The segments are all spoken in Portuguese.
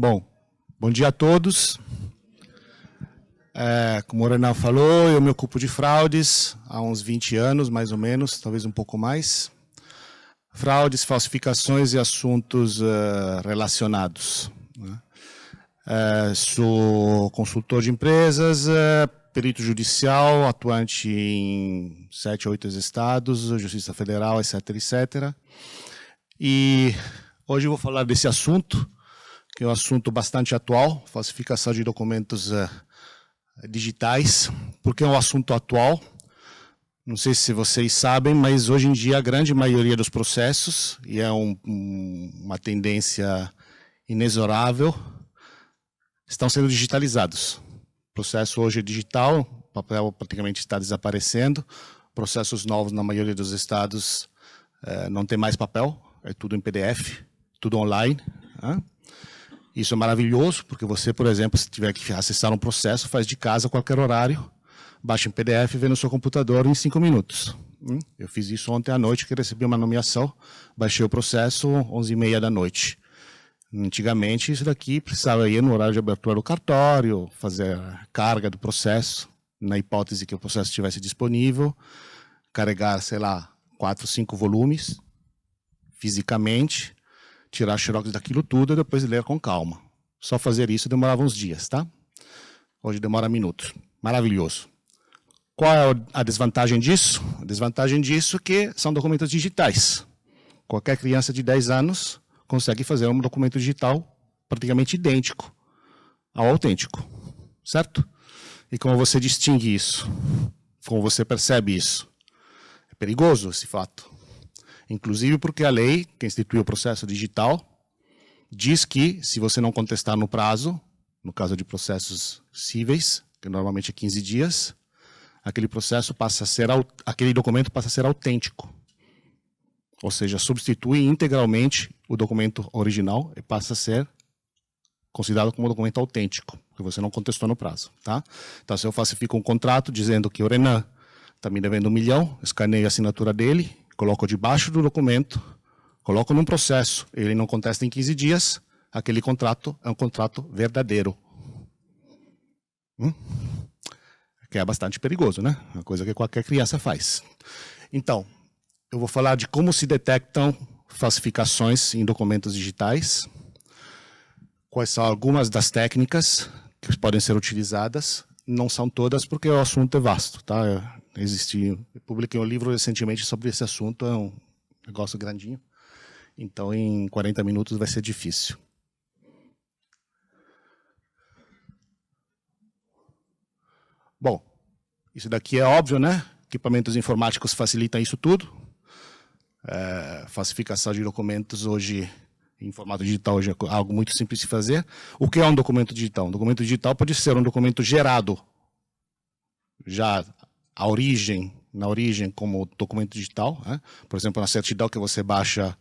Bom, bom dia a todos. Como o Renan falou, eu me ocupo de fraudes há uns 20 anos, mais ou menos, talvez um pouco mais. Fraudes, falsificações e assuntos relacionados. Sou consultor de empresas, perito judicial, atuante em 7 ou 8 estados, Justiça Federal, etc, etc. E hoje eu vou falar desse assunto, que é um assunto bastante atual, falsificação de documentos digitais. Por que é um assunto atual? Não sei se vocês sabem, mas hoje em dia a grande maioria dos processos, e é uma tendência inexorável, estão sendo digitalizados. O processo hoje é digital, o papel praticamente está desaparecendo. Processos novos na maioria dos estados não tem mais papel, é tudo em PDF, tudo online. Isso é maravilhoso, porque você, por exemplo, se tiver que acessar um processo, faz de casa a qualquer horário, baixa em PDF e vê no seu computador em 5 minutos. Eu fiz isso ontem à noite, que recebi uma nomeação, baixei o processo 11h30 da noite. Antigamente, isso daqui precisava ir no horário de abertura do cartório, fazer a carga do processo, na hipótese que o processo estivesse disponível, carregar, sei lá, 4, 5 volumes, fisicamente, tirar xerox daquilo tudo e depois ler com calma. Só fazer isso demorava uns dias, tá? Hoje demora minutos. Maravilhoso. Qual é a desvantagem disso? A desvantagem disso é que são documentos digitais. Qualquer criança de 10 anos consegue fazer um documento digital praticamente idêntico ao autêntico, certo? E como você distingue isso? Como você percebe isso? É perigoso esse fato. Inclusive porque a lei, que instituiu o processo digital, diz que, se você não contestar no prazo, no caso de processos cíveis, que normalmente é 15 dias, aquele documento passa a ser autêntico. Ou seja, substitui integralmente o documento original e passa a ser considerado como documento autêntico, porque você não contestou no prazo. Tá? Então, se eu falsifico um contrato dizendo que o Renan está me devendo 1 milhão, escaneio a assinatura dele, coloco debaixo do documento, coloco num processo, ele não contesta em 15 dias, aquele contrato é um contrato verdadeiro. Que é bastante perigoso, né? Uma coisa que qualquer criança faz. Então, eu vou falar de como se detectam falsificações em documentos digitais, quais são algumas das técnicas que podem ser utilizadas, não são todas porque o assunto é vasto, tá? Eu publiquei um livro recentemente sobre esse assunto, é um negócio grandinho, então em 40 minutos vai ser difícil. Bom, isso daqui é óbvio, né? Equipamentos informáticos facilitam isso tudo. Falsificação de documentos hoje, em formato digital, hoje é algo muito simples de fazer. O que é um documento digital? Um documento digital pode ser um documento gerado, já na origem como documento digital, né? Por exemplo, na certidão que você baixa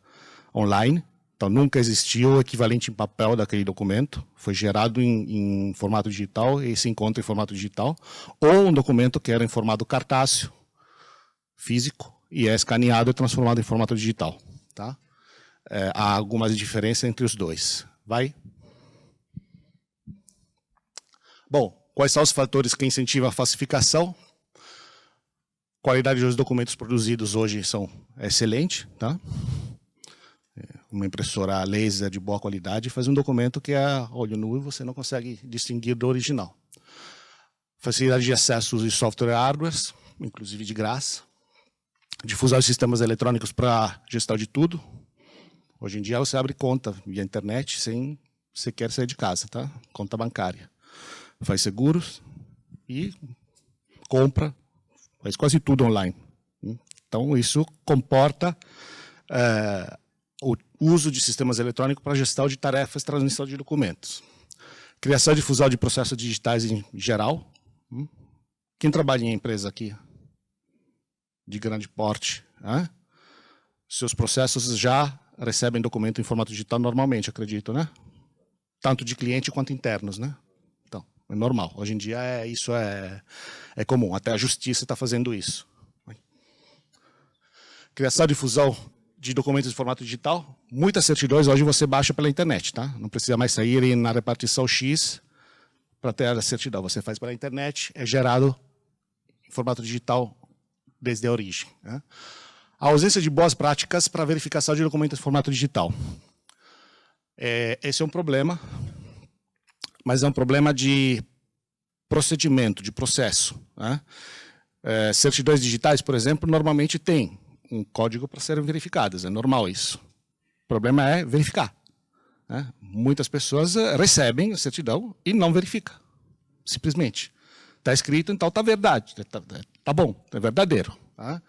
online. Então, nunca existiu o equivalente em papel daquele documento, foi gerado em formato digital e se encontra em formato digital, ou um documento que era em formato cartáceo, físico, e é escaneado e transformado em formato digital. Tá? Há algumas diferenças entre os dois. Vai? Bom, quais são os fatores que incentivam a falsificação? A qualidade dos documentos produzidos hoje é excelente, tá? Uma impressora laser de boa qualidade faz um documento que é olho nu e você não consegue distinguir do original. Facilidade de acesso de software e hardware, inclusive de graça. Difusão de sistemas eletrônicos para gestão de tudo. Hoje em dia você abre conta via internet sem sequer sair de casa, tá? Conta bancária. Faz seguros e compra, faz quase tudo online. Então isso comporta o uso de sistemas eletrônicos para gestão de tarefas e transmissão de documentos. Criação e difusão de processos digitais em geral. Quem trabalha em empresa aqui de grande porte, seus processos já recebem documento em formato digital normalmente, acredito, né? Tanto de cliente quanto internos, né? Então, é normal. Hoje em dia isso é comum, até a justiça está fazendo isso. Criação e difusão de documentos em formato digital, muitas certidões hoje você baixa pela internet, tá? Não precisa mais sair na repartição X para ter a certidão. Você faz pela internet, é gerado em formato digital desde a origem, né? A ausência de boas práticas para verificação de documentos em formato digital. Esse é um problema, mas é um problema de procedimento, de processo, né? Certidões digitais, por exemplo, normalmente têm um código para serem verificadas, é normal isso. O problema é verificar, né? Muitas pessoas recebem a certidão e não verificam, simplesmente. Está escrito, então está verdade, está bom, é verdadeiro. Tá?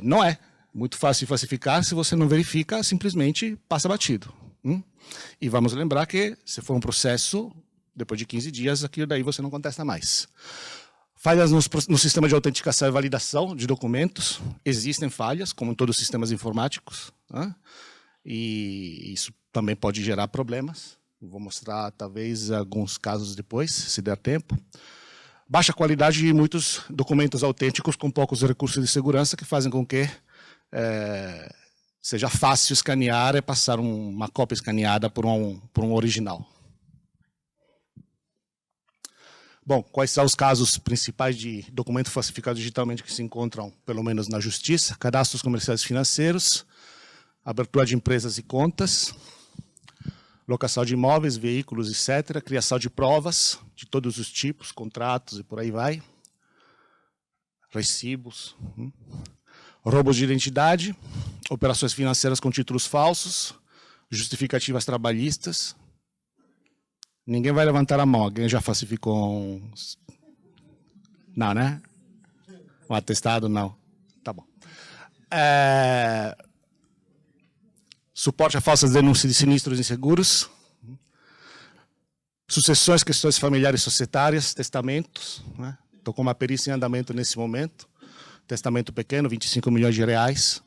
Não é muito fácil de falsificar, se você não verifica, simplesmente passa batido. E vamos lembrar que, se for um processo, depois de 15 dias, aquilo daí você não contesta mais. Falhas no sistema de autenticação e validação de documentos. Existem falhas, como em todos os sistemas informáticos, né? E isso também pode gerar problemas. Vou mostrar, talvez, alguns casos depois, se der tempo. Baixa qualidade de muitos documentos autênticos com poucos recursos de segurança que fazem com que seja fácil escanear e passar uma cópia escaneada por um original. Bom, quais são os casos principais de documento falsificado digitalmente que se encontram, pelo menos na justiça? Cadastros comerciais e financeiros, abertura de empresas e contas, locação de imóveis, veículos, etc., criação de provas de todos os tipos, contratos e por aí vai, recibos, roubos de identidade, operações financeiras com títulos falsos, justificativas trabalhistas. Ninguém vai levantar a mão. Alguém já falsificou Não, né? Um atestado, não. Tá bom. Suporte a falsas denúncias de sinistros inseguros. Sucessões, questões familiares e societárias, testamentos. Né? Estou com uma perícia em andamento nesse momento. Testamento pequeno, 25 milhões de reais.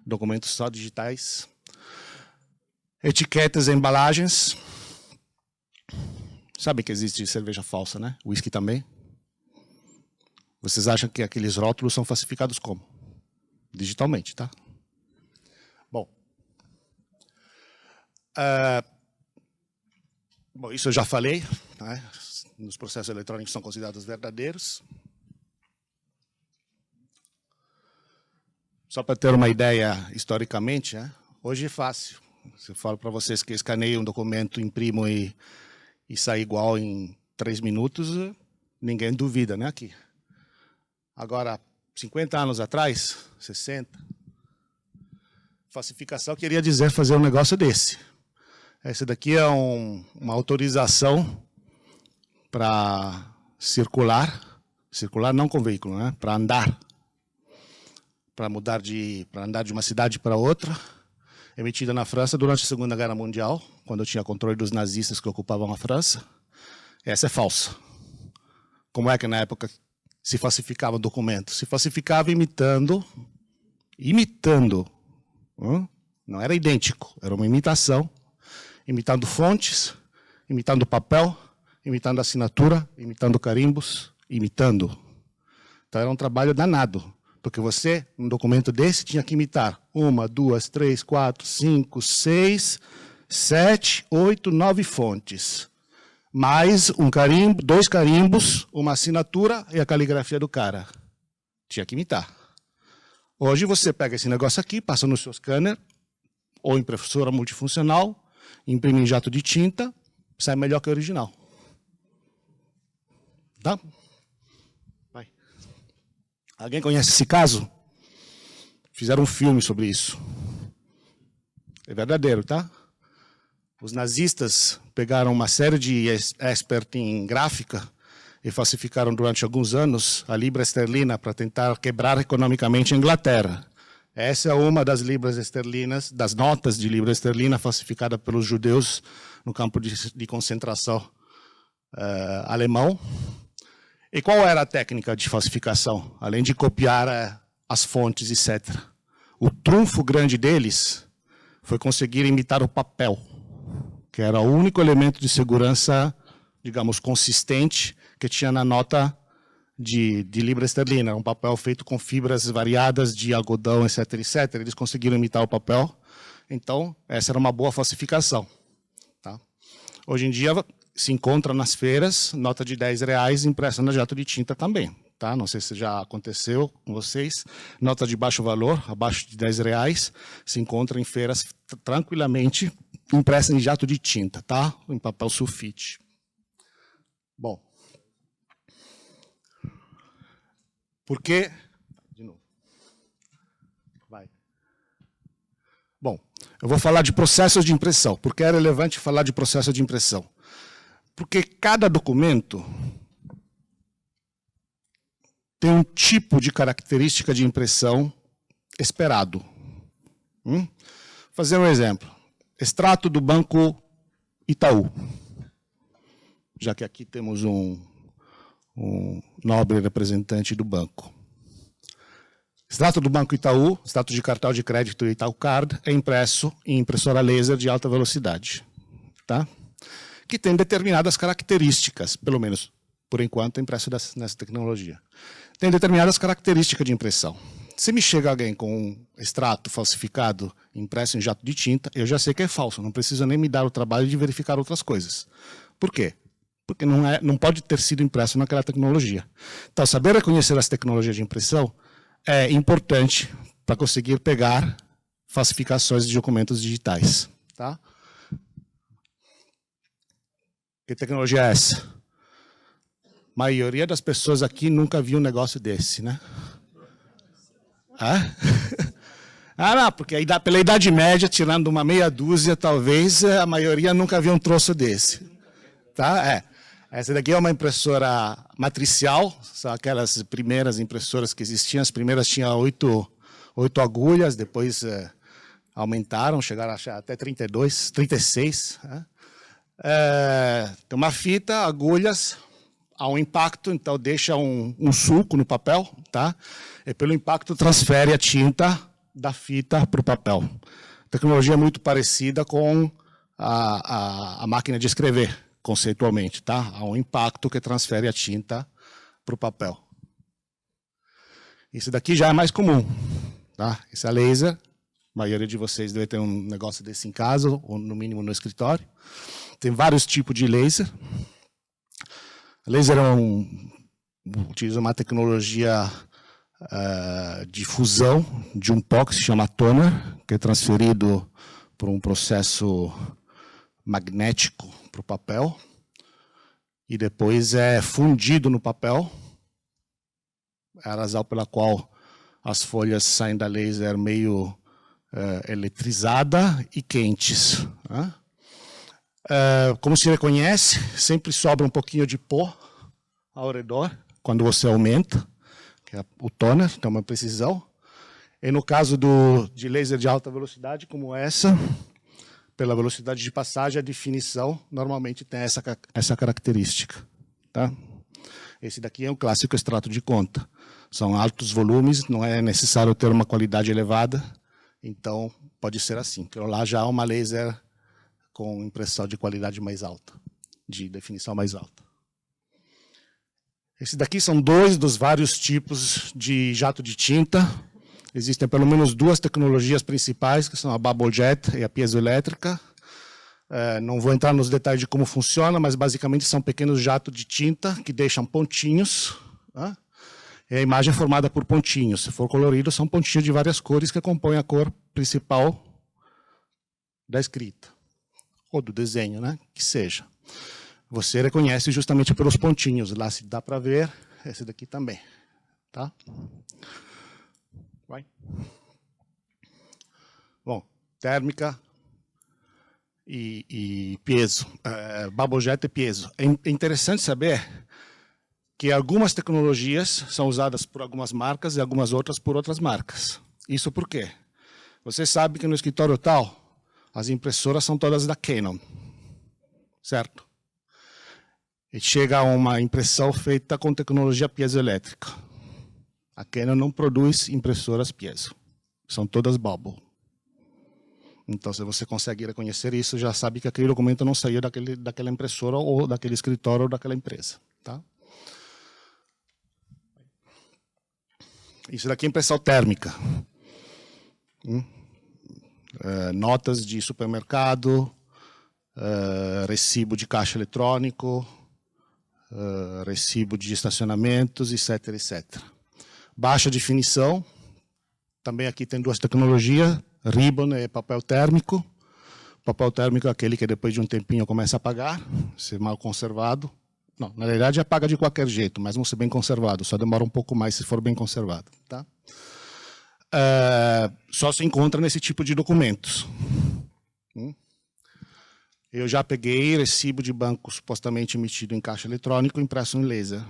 Documentos só digitais. Etiquetas e embalagens. Sabe que existe cerveja falsa, né? Whisky também. Vocês acham que aqueles rótulos são falsificados como? Digitalmente, tá? Bom. Bom, isso eu já falei, né? Nos processos eletrônicos são considerados verdadeiros. Só para ter uma ideia historicamente, né? Hoje é fácil. Se eu falo para vocês que escaneio um documento, imprimo e sai igual em 3 minutos, ninguém duvida, né, aqui. Agora, 50 anos atrás, 60, falsificação queria dizer fazer um negócio desse. Esse daqui é uma autorização para circular não com veículo, né, para andar, para andar de uma cidade para outra, emitida na França durante a Segunda Guerra Mundial, quando tinha controle dos nazistas que ocupavam a França. Essa é falsa. Como é que na época se falsificava documentos? Se falsificava imitando, não era idêntico, era uma imitação, imitando fontes, imitando papel, imitando assinatura, imitando carimbos, imitando. Então era um trabalho danado. Porque você, num documento desse, tinha que imitar 1, 2, 3, 4, 5, 6, 7, 8, 9 fontes. Mais um carimbo, 2 carimbos, uma assinatura e a caligrafia do cara. Tinha que imitar. Hoje você pega esse negócio aqui, passa no seu scanner, ou impressora multifuncional, imprime em jato de tinta, sai melhor que o original. Tá? Alguém conhece esse caso? Fizeram um filme sobre isso. É verdadeiro, tá? Os nazistas pegaram uma série de experts em gráfica e falsificaram durante alguns anos a libra esterlina para tentar quebrar economicamente a Inglaterra. Essa é uma das libras esterlinas, das notas de libra esterlina falsificada pelos judeus no campo de concentração alemão. E qual era a técnica de falsificação? Além de copiar as fontes, etc. O trunfo grande deles foi conseguir imitar o papel, que era o único elemento de segurança, digamos, consistente que tinha na nota de libra esterlina, um papel feito com fibras variadas de algodão, etc, etc. Eles conseguiram imitar o papel, então essa era uma boa falsificação. Tá? Hoje em dia se encontra nas feiras nota de R$10 impressa na jato de tinta também. Tá? Não sei se já aconteceu com vocês. Nota de baixo valor, abaixo de R$10, se encontra em feiras tranquilamente impressa em jato de tinta, tá? Em papel sulfite. Bom. Por que... De novo. Vai. Bom, eu vou falar de processos de impressão. Por que é relevante falar de processo de impressão? Porque cada documento tem um tipo de característica de impressão esperado. Vou fazer um exemplo. Extrato do Banco Itaú. Já que aqui temos um nobre representante do banco. Extrato do Banco Itaú, extrato de cartão de crédito Itaú Card, é impresso em impressora laser de alta velocidade. Tá? Que tem determinadas características, pelo menos por enquanto, impresso nessa tecnologia. Tem determinadas características de impressão. Se me chega alguém com um extrato falsificado, impresso em jato de tinta, eu já sei que é falso, não preciso nem me dar o trabalho de verificar outras coisas. Por quê? Porque não pode ter sido impresso naquela tecnologia. Então, saber reconhecer as tecnologias de impressão é importante para conseguir pegar falsificações de documentos digitais. Tá? Que tecnologia é essa? A maioria das pessoas aqui nunca viu um negócio desse, né? Não, porque pela Idade Média, tirando uma meia dúzia, talvez, a maioria nunca viu um troço desse. Tá? Essa daqui é uma impressora matricial, são aquelas primeiras impressoras que existiam. As primeiras tinham 8 agulhas, depois aumentaram, chegaram até 32, 36. Né? Tem uma fita, agulhas, há um impacto, então deixa um sulco no papel, tá? E pelo impacto transfere a tinta da fita para o papel. A tecnologia é muito parecida com a máquina de escrever, conceitualmente, tá? Há um impacto que transfere a tinta para o papel. Isso daqui já é mais comum, tá? Esse é laser. A maioria de vocês deve ter um negócio desse em casa, ou no mínimo no escritório. Tem vários tipos de laser. Laser utiliza uma tecnologia de fusão de um pó que se chama toner, que é transferido por um processo magnético para o papel, e depois é fundido no papel, é a razão pela qual as folhas saem da laser meio eletrizada e quentes. Né? Como se reconhece, sempre sobra um pouquinho de pó ao redor, quando você aumenta, que é o toner, tem uma precisão. E no caso de laser de alta velocidade, como essa, pela velocidade de passagem, a definição normalmente tem essa característica. Tá? Esse daqui é um clássico extrato de conta. São altos volumes, não é necessário ter uma qualidade elevada, então pode ser assim. Então, lá já há uma laser com impressão de qualidade mais alta, de definição mais alta. Esse daqui são dois dos vários tipos de jato de tinta. Existem pelo menos duas tecnologias principais, que são a bubble jet e a piezoelétrica. Não vou entrar nos detalhes de como funciona, mas basicamente são pequenos jatos de tinta que deixam pontinhos. Tá? E a imagem é formada por pontinhos. Se for colorido, são pontinhos de várias cores que compõem a cor principal da escrita. Ou do desenho, né? Que seja. Você reconhece justamente pelos pontinhos. Lá se dá para ver, esse daqui também. Tá? Vai. Bom, térmica e piezo. Bubble jet e piezo. É interessante saber que algumas tecnologias são usadas por algumas marcas e algumas outras por outras marcas. Isso por quê? Você sabe que no escritório tal, as impressoras são todas da Canon, certo? E chega uma impressão feita com tecnologia piezoelétrica. A Canon não produz impressoras piezo, são todas bubble. Então, se você consegue reconhecer isso, já sabe que aquele documento não saiu daquela impressora ou daquele escritório ou daquela empresa. Tá? Isso daqui é impressão térmica. Notas de supermercado, recibo de caixa eletrônico, recibo de estacionamentos, etc, etc. Baixa definição. Também aqui tem duas tecnologias, ribbon e papel térmico. Papel térmico é aquele que depois de um tempinho começa a apagar, ser mal conservado. Não, na verdade apaga de qualquer jeito, mas não ser bem conservado, só demora um pouco mais se for bem conservado. Tá? Só se encontra nesse tipo de documentos. Eu já peguei recibo de banco supostamente emitido em caixa eletrônico impresso em laser.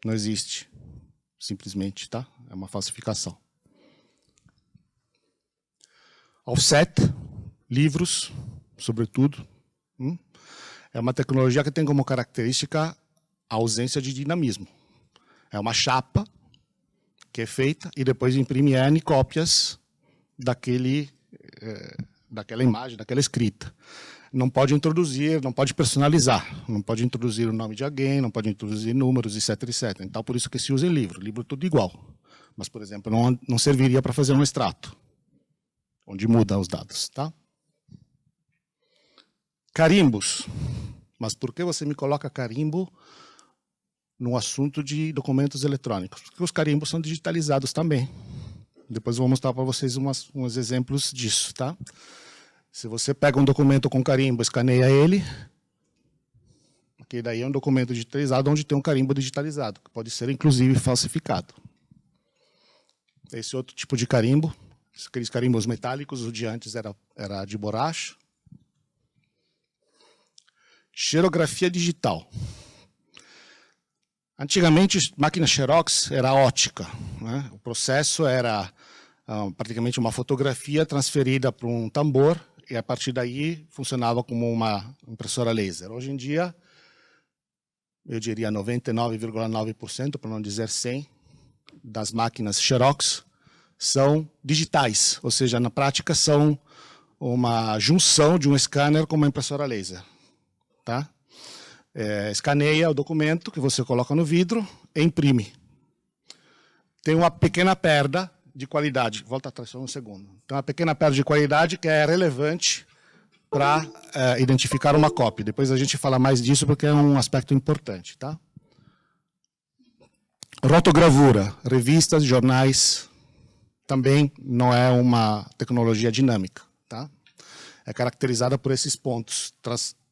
Não existe, simplesmente, tá? É uma falsificação. Offset, livros, sobretudo. É uma tecnologia que tem como característica a ausência de dinamismo. É uma chapa que é feita e depois imprime N cópias daquela imagem, daquela escrita. Não pode introduzir, não pode personalizar, não pode introduzir o nome de alguém, não pode introduzir números, etc, etc. Então, por isso que se usa em livro. Livro é tudo igual. Mas, por exemplo, não serviria para fazer um extrato, onde muda os dados. Tá? Carimbos. Mas por que você me coloca carimbo no assunto de documentos eletrônicos? Porque os carimbos são digitalizados também. Depois eu vou mostrar para vocês uns exemplos disso. Tá? Se você pega um documento com carimbo, escaneia ele, que daí é um documento digitalizado onde tem um carimbo digitalizado, que pode ser inclusive falsificado. Esse outro tipo de carimbo, aqueles carimbos metálicos, o de antes era de borracha. Xerografia digital. Antigamente, máquina Xerox era ótica. Né? O processo era praticamente uma fotografia transferida para um tambor e, a partir daí, funcionava como uma impressora laser. Hoje em dia, eu diria 99,9%, para não dizer 100%, das máquinas Xerox são digitais, ou seja, na prática são uma junção de um scanner com uma impressora laser. Tá? Escaneia o documento que você coloca no vidro e imprime. Tem uma pequena perda de qualidade. Volta atrás só um segundo. Tem uma pequena perda de qualidade que é relevante para identificar uma cópia. Depois a gente fala mais disso porque é um aspecto importante. Tá? Rotogravura, revistas, jornais, também não é uma tecnologia dinâmica. Tá? É caracterizada por esses pontos.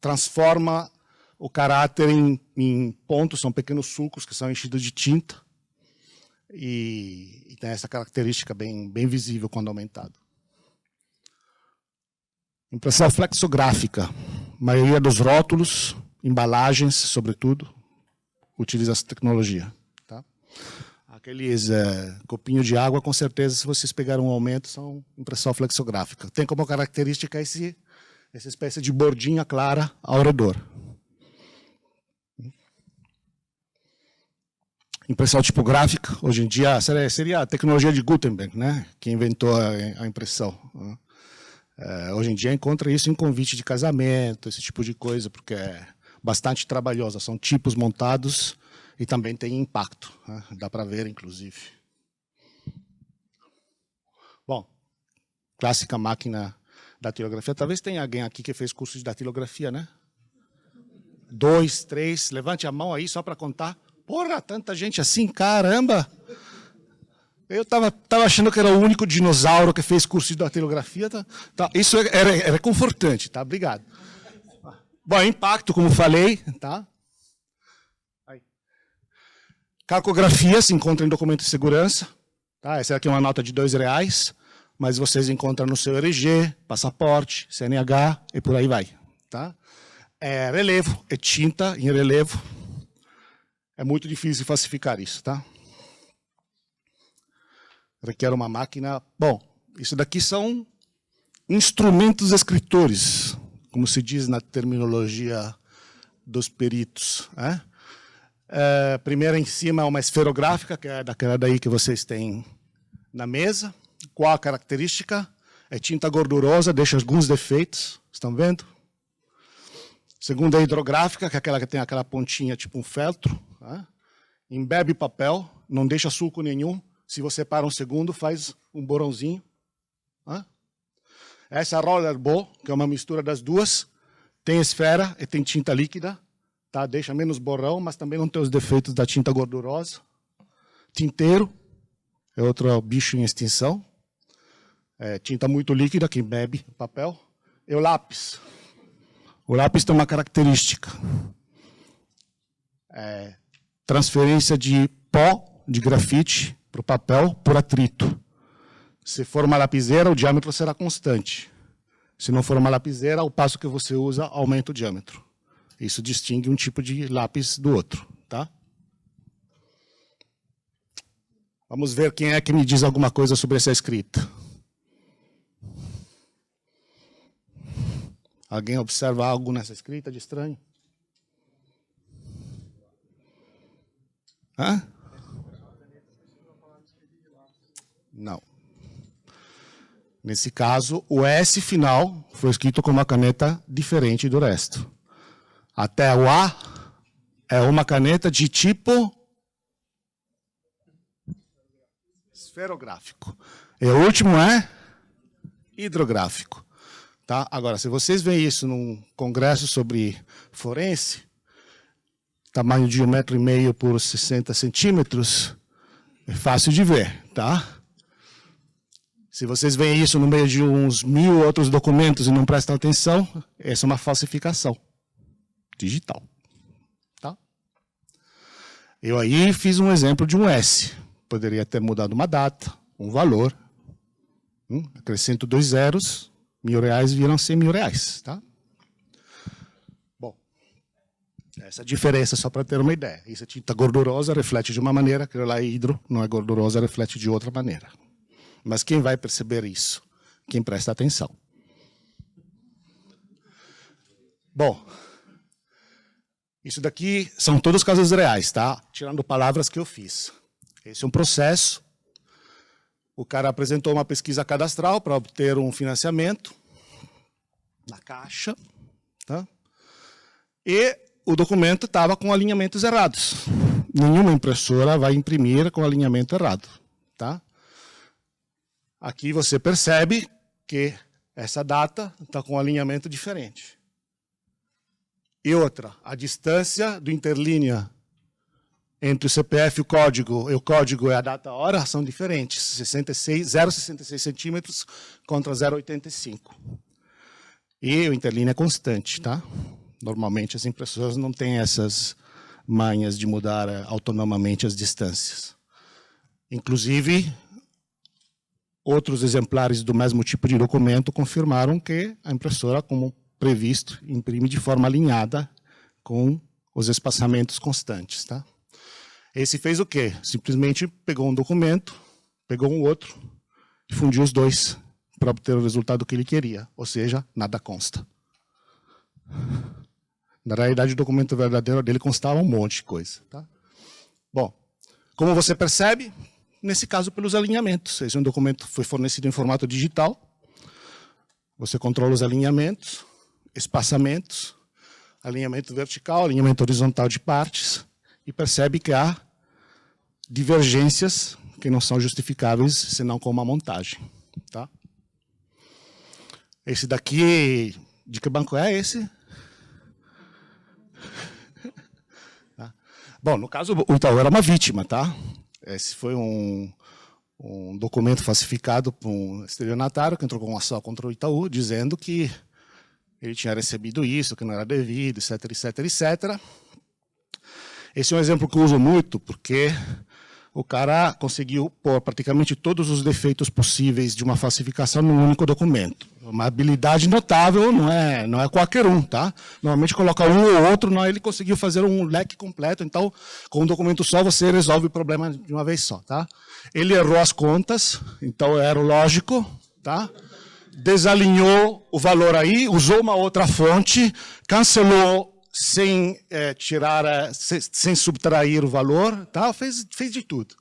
Transforma o caráter em pontos, são pequenos sulcos que são enchidos de tinta e tem essa característica bem visível quando aumentado. Impressão flexográfica. A maioria dos rótulos, embalagens, sobretudo, utiliza essa tecnologia. Tá? Aqueles copinhos de água, com certeza, se vocês pegarem um aumento, são impressão flexográfica. Tem como característica essa espécie de bordinha clara ao redor. Impressão tipográfica, hoje em dia, seria a tecnologia de Gutenberg, né? Que inventou a impressão. Hoje em dia encontra isso em convite de casamento, esse tipo de coisa, porque é bastante trabalhosa. São tipos montados e também tem impacto. Né? Dá para ver, inclusive. Bom, clássica máquina datilografia. Talvez tenha alguém aqui que fez curso de datilografia, né? 2, 3, levante a mão aí só para contar. Porra, tanta gente assim, caramba! Eu estava achando que era o único dinossauro que fez curso de datilografia. Tá. Isso era confortante, tá? Obrigado. Bom, impacto, como falei, tá? Aí. Calcografia se encontra em documento de segurança. Tá? Essa aqui é uma nota de R$2, mas vocês encontram no seu RG, passaporte, CNH e por aí vai. Tá? Relevo, é tinta em relevo. É muito difícil falsificar isso, tá? Requer uma máquina... Bom, isso daqui são instrumentos escritores, como se diz na terminologia dos peritos. Né? Primeiro em cima é uma esferográfica, que é daquela daí que vocês têm na mesa. Qual a característica? É tinta gordurosa, deixa alguns defeitos, estão vendo? Segunda é hidrográfica, que é aquela que tem aquela pontinha tipo um feltro. Né? embebe papel, não deixa sulco nenhum. Se você para um segundo, faz um borãozinho. Essa Rollerball, que é uma mistura das duas, tem esfera e tem tinta líquida, tá? Deixa menos borrão, mas também não tem os defeitos da tinta gordurosa. Tinteiro é outro bicho em extinção. Tinta muito líquida, que bebe papel. E o lápis. O lápis tem uma característica. Transferência de pó de grafite para o papel por atrito. Se for uma lapiseira, o diâmetro será constante. Se não for uma lapiseira, ao passo que você usa, aumenta o diâmetro. Isso distingue um tipo de lápis do outro. Tá? Vamos ver quem é que me diz alguma coisa sobre essa escrita. Alguém observa algo nessa escrita de estranho? Não. Nesse caso, o S final foi escrito com uma caneta diferente do resto. Até o A é uma caneta de tipo esferográfico. E o último é hidrográfico. Tá? Agora, se vocês veem isso num congresso sobre forense, tamanho de 1,5 m por 60 centímetros, é fácil de ver. Tá? Se vocês veem isso no meio de uns 1000 outros documentos e não prestam atenção, essa é uma falsificação digital. Tá? Eu aí fiz um exemplo de um S. Poderia ter mudado uma data, um valor. Acrescento 2 zeros, R$1.000 viram R$100.000. Tá? Bom, essa diferença só para ter uma ideia. Isso é tinta gordurosa, reflete de uma maneira, aquilo lá é hidro, não é gordurosa, reflete de outra maneira. Mas quem vai perceber isso? Quem presta atenção. Bom, isso daqui são todos casos reais, tá? Tirando palavras que eu fiz. Esse é um processo. O cara apresentou uma pesquisa cadastral para obter um financiamento na Caixa, tá? E o documento estava com alinhamentos errados. Nenhuma impressora vai imprimir com alinhamento errado, tá? Aqui você percebe que essa data está com um alinhamento diferente. E outra, a distância do interlínea entre o CPF e o código é a data-hora são diferentes. 0,66 centímetros contra 0,85. E o interlínea é constante, tá? Normalmente as impressoras não têm essas manhas de mudar autonomamente as distâncias. Inclusive, outros exemplares do mesmo tipo de documento confirmaram que a impressora, como previsto, imprime de forma alinhada com os espaçamentos constantes. Tá? Esse fez o quê? Simplesmente pegou um documento, pegou um outro e fundiu os dois para obter o resultado que ele queria, ou seja, nada consta. Na realidade, o documento verdadeiro dele constava um monte de coisa. Tá? Bom, como você percebe, nesse caso, pelos alinhamentos. Esse é um documento que foi fornecido em formato digital. Você controla os alinhamentos, espaçamentos, alinhamento vertical, alinhamento horizontal de partes, e percebe que há divergências que não são justificáveis, senão com uma montagem. Tá? Esse daqui, de que banco é esse? Tá? Bom, no caso, o Itaú era uma vítima, tá? Esse foi um documento falsificado por um estelionatário que entrou com uma ação contra o Itaú, dizendo que ele tinha recebido isso, que não era devido, etc, etc, etc. Esse é um exemplo que eu uso muito, porque o cara conseguiu pôr praticamente todos os defeitos possíveis de uma falsificação num único documento. Uma habilidade notável, não é qualquer um, tá? Normalmente coloca um ou outro, não, ele conseguiu fazer um leque completo, então com um documento só você resolve o problema de uma vez só, tá? Ele errou as contas, então era o lógico, tá? Desalinhou o valor aí, usou uma outra fonte, cancelou sem sem subtrair o valor, tá? Fez de tudo.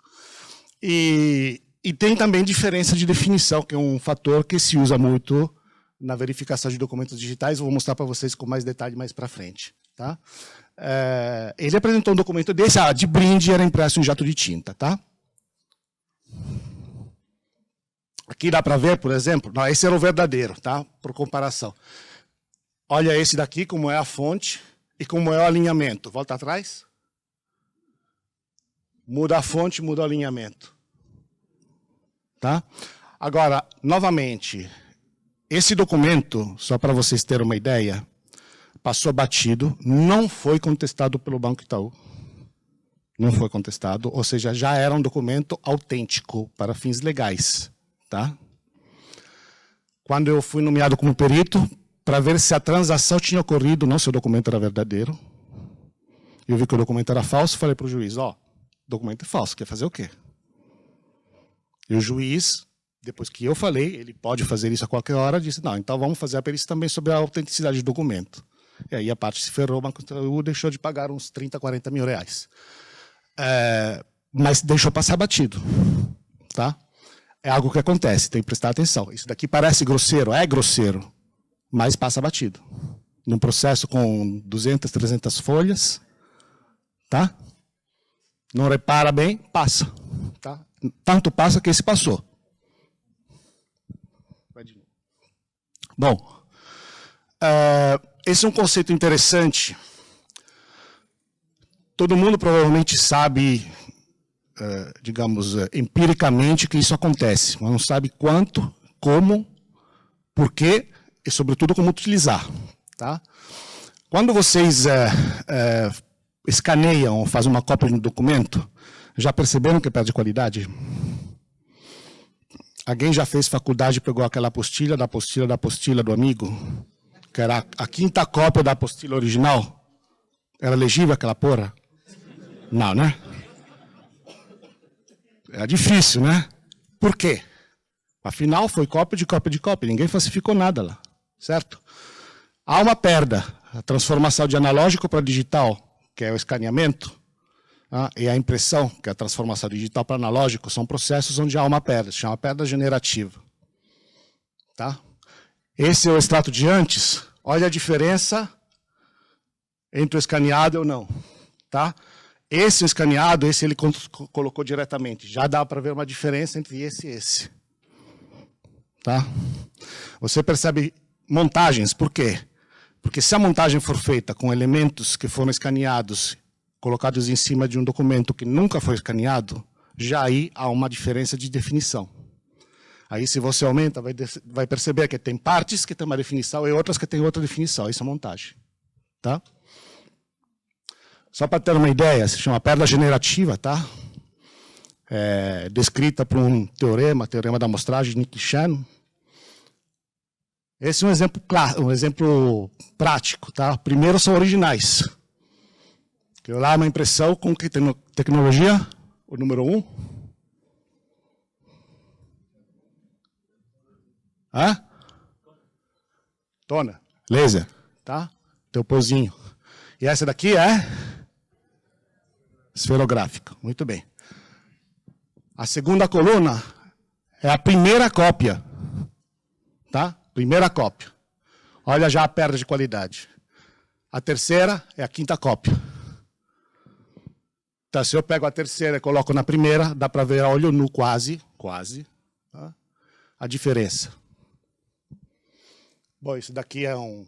E tem também diferença de definição, que é um fator que se usa muito na verificação de documentos digitais. Eu vou mostrar para vocês com mais detalhe mais para frente. Tá? Ele apresentou um documento desse, de brinde, era impresso em jato de tinta. Tá? Aqui dá para ver, por exemplo, não, esse era o verdadeiro, tá? Por comparação. Olha esse daqui, como é a fonte e como é o alinhamento. Volta atrás. Muda a fonte, muda o alinhamento. Tá? Agora, novamente, esse documento, só para vocês terem uma ideia, passou batido, não foi contestado pelo Banco Itaú. Não foi contestado, ou seja, já era um documento autêntico para fins legais. Tá? Quando eu fui nomeado como perito, para ver se a transação tinha ocorrido, não se o documento era verdadeiro, eu vi que o documento era falso, falei para o juiz, ó, documento é falso, quer fazer o quê? E o juiz, depois que eu falei, ele pode fazer isso a qualquer hora, disse, não, então vamos fazer a perícia também sobre a autenticidade do documento. E aí a parte se ferrou, o Banco Itaú deixou de pagar uns 30, 40 mil reais. Mas deixou passar batido. Tá? É algo que acontece, tem que prestar atenção. Isso daqui parece grosseiro, é grosseiro, mas passa batido. Num processo com 200, 300 folhas, tá? Não repara bem, passa. Tá? Tanto passa que esse passou. Bom, esse é um conceito interessante. Todo mundo provavelmente sabe, digamos, empiricamente que isso acontece, mas não sabe quanto, como, por quê e, sobretudo, como utilizar. Tá? Quando vocês escaneiam ou fazem uma cópia de um documento, já perceberam que perde qualidade? Alguém já fez faculdade e pegou aquela apostila do amigo? Que era a quinta cópia da apostila original? Era legível aquela porra? Não, né? É difícil, né? Por quê? Afinal, foi cópia de cópia de cópia. Ninguém falsificou nada lá, certo? Há uma perda. A transformação de analógico para digital, que é o escaneamento, e a impressão, que é a transformação digital para analógico, são processos onde há uma perda, se chama perda generativa. Tá? Esse é o extrato de antes. Olha a diferença entre o escaneado ou não. Tá? Esse escaneado, esse ele colocou diretamente. Já dá para ver uma diferença entre esse e esse. Tá? Você percebe montagens, por quê? Porque se a montagem for feita com elementos que foram escaneados, colocados em cima de um documento que nunca foi escaneado, já aí há uma diferença de definição. Aí se você aumenta, vai perceber que tem partes que tem uma definição e outras que tem outra definição. Isso é montagem. Tá? Só para ter uma ideia, se chama perda generativa, tá? É descrita por um teorema da amostragem de Nick-Shannon. Esse é um exemplo prático, tá? Primeiro são originais. Que lá é uma impressão com que tecnologia? O número 1. Tona. Laser. Tá? Teu pozinho. E essa daqui é esferográfica. Muito bem. A segunda coluna é a primeira cópia. Tá? Primeira cópia. Olha já a perda de qualidade. A terceira é a quinta cópia. Então, se eu pego a terceira e coloco na primeira, dá para ver a olho nu quase, tá? A diferença. Bom, isso daqui é um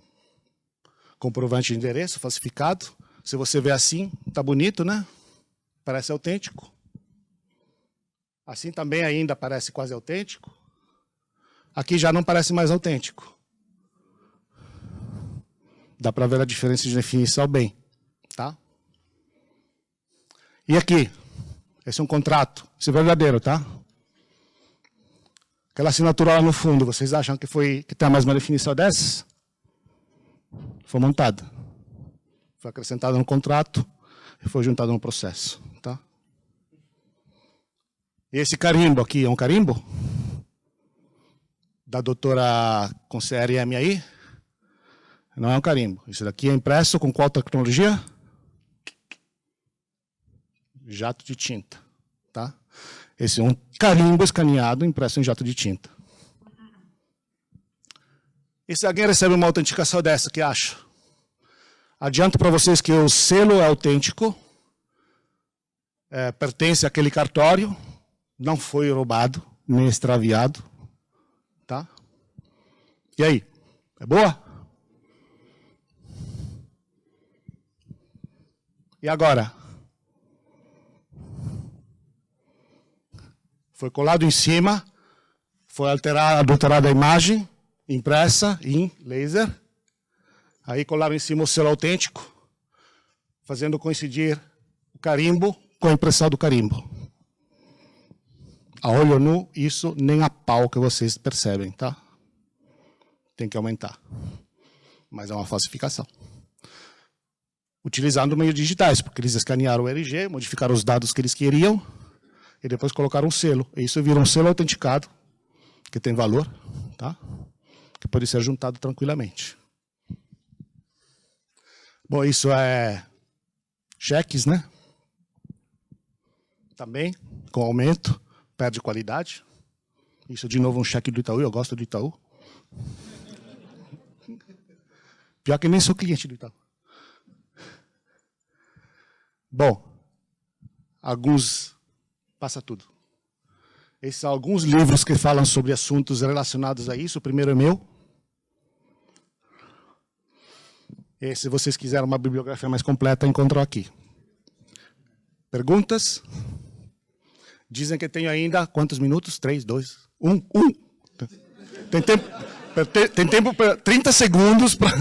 comprovante de endereço falsificado. Se você vê assim, tá bonito, né? Parece autêntico. Assim também ainda parece quase autêntico. Aqui já não parece mais autêntico. Dá para ver a diferença de definição bem, tá? E aqui, esse é um contrato, isso é verdadeiro, tá? Aquela assinatura lá no fundo, vocês acham que tem mais uma definição dessas? Foi montada. Foi acrescentada no contrato e foi juntada no processo, tá? E esse carimbo aqui é um carimbo? Da doutora com CRM aí? Não é um carimbo. Isso daqui é impresso com qual tecnologia? Jato de tinta. Tá? Esse é um carimbo escaneado impresso em jato de tinta. E se alguém recebe uma autenticação dessa, o que acha? Adianto para vocês que o selo é autêntico, pertence àquele cartório, não foi roubado, nem extraviado. Tá? E aí? É boa? E agora? Foi colado em cima, foi adulterada a imagem, impressa em laser. Aí colaram em cima o selo autêntico, fazendo coincidir o carimbo com a impressão do carimbo. A olho nu, isso nem a pau que vocês percebem, tá? Tem que aumentar. Mas é uma falsificação. Utilizando meios digitais, porque eles escanearam o RG, modificaram os dados que eles queriam, e depois colocaram um selo. E isso vira um selo autenticado, que tem valor, tá? Que pode ser juntado tranquilamente. Bom, isso é cheques, né? Também, com aumento, perde qualidade. Isso, de novo, um cheque do Itaú, eu gosto do Itaú. Pior que nem sou cliente do Itaú. Bom, passa tudo. Esses são alguns livros que falam sobre assuntos relacionados a isso. O primeiro é meu. E se vocês quiserem uma bibliografia mais completa, encontram aqui. Perguntas? Dizem que tenho ainda quantos minutos? 3, 2, 1. Tem tempo para 30 segundos para...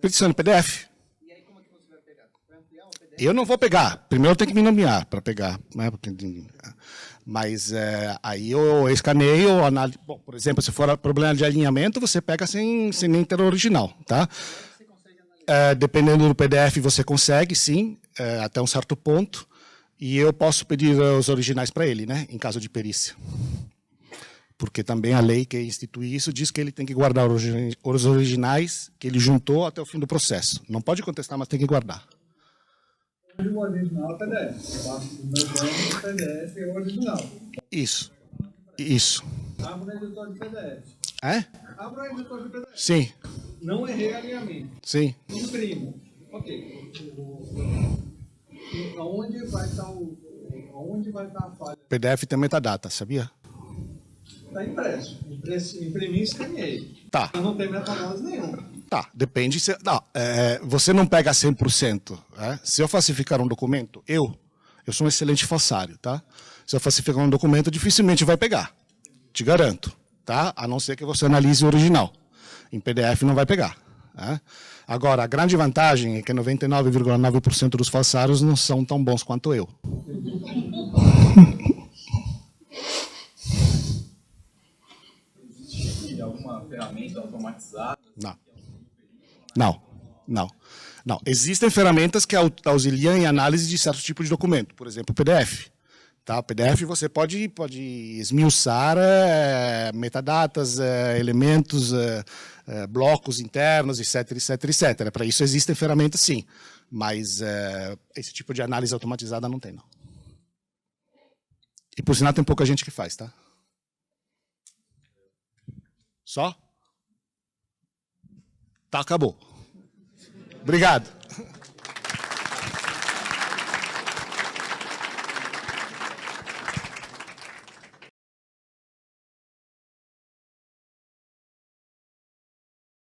Peticiona PDF. E aí como é que você vai pegar? Vai ampliar o PDF? Eu não vou pegar. Primeiro eu tenho que me nomear para pegar. Né? Mas aí eu escaneio, analiso. Bom, por exemplo, se for problema de alinhamento, você pega sem nem ter o original. Tá? Você consegue analisar? Dependendo do PDF, você consegue, sim, até um certo ponto. E eu posso pedir os originais para ele, né? Em caso de perícia. Porque também a lei que institui isso diz que ele tem que guardar os originais que ele juntou até o fim do processo. Não pode contestar, mas tem que guardar. O original é o PDF. O PDF é o original. Isso. Abra o editor de PDF. É? Abra o editor de PDF. Sim. Não errei alinhamento. Sim. Imprimo. Ok. Aonde vai estar a falha? PDF tem metadata, sabia? Está impresso. Imprimi e escaneei. Tá. Não tem meta-análise nenhuma. Tá, depende. Você não pega 100%. Se eu falsificar um documento, eu sou um excelente falsário, tá? Se eu falsificar um documento, dificilmente vai pegar. Te garanto, tá? A não ser que você analise o original. Em PDF não vai pegar. Tá? Agora, a grande vantagem é que 99,9% dos falsários não são tão bons quanto eu. Existe alguma ferramenta automatizada? Não. Existem ferramentas que auxiliam em análise de certo tipo de documento. Por exemplo, o PDF. Tá? O PDF você pode esmiuçar metadatas, elementos, blocos internos, etc. Para isso existem ferramentas, sim. Mas esse tipo de análise automatizada não tem, não. E, por sinal, tem pouca gente que faz, tá? Só? Tá, acabou. Obrigado.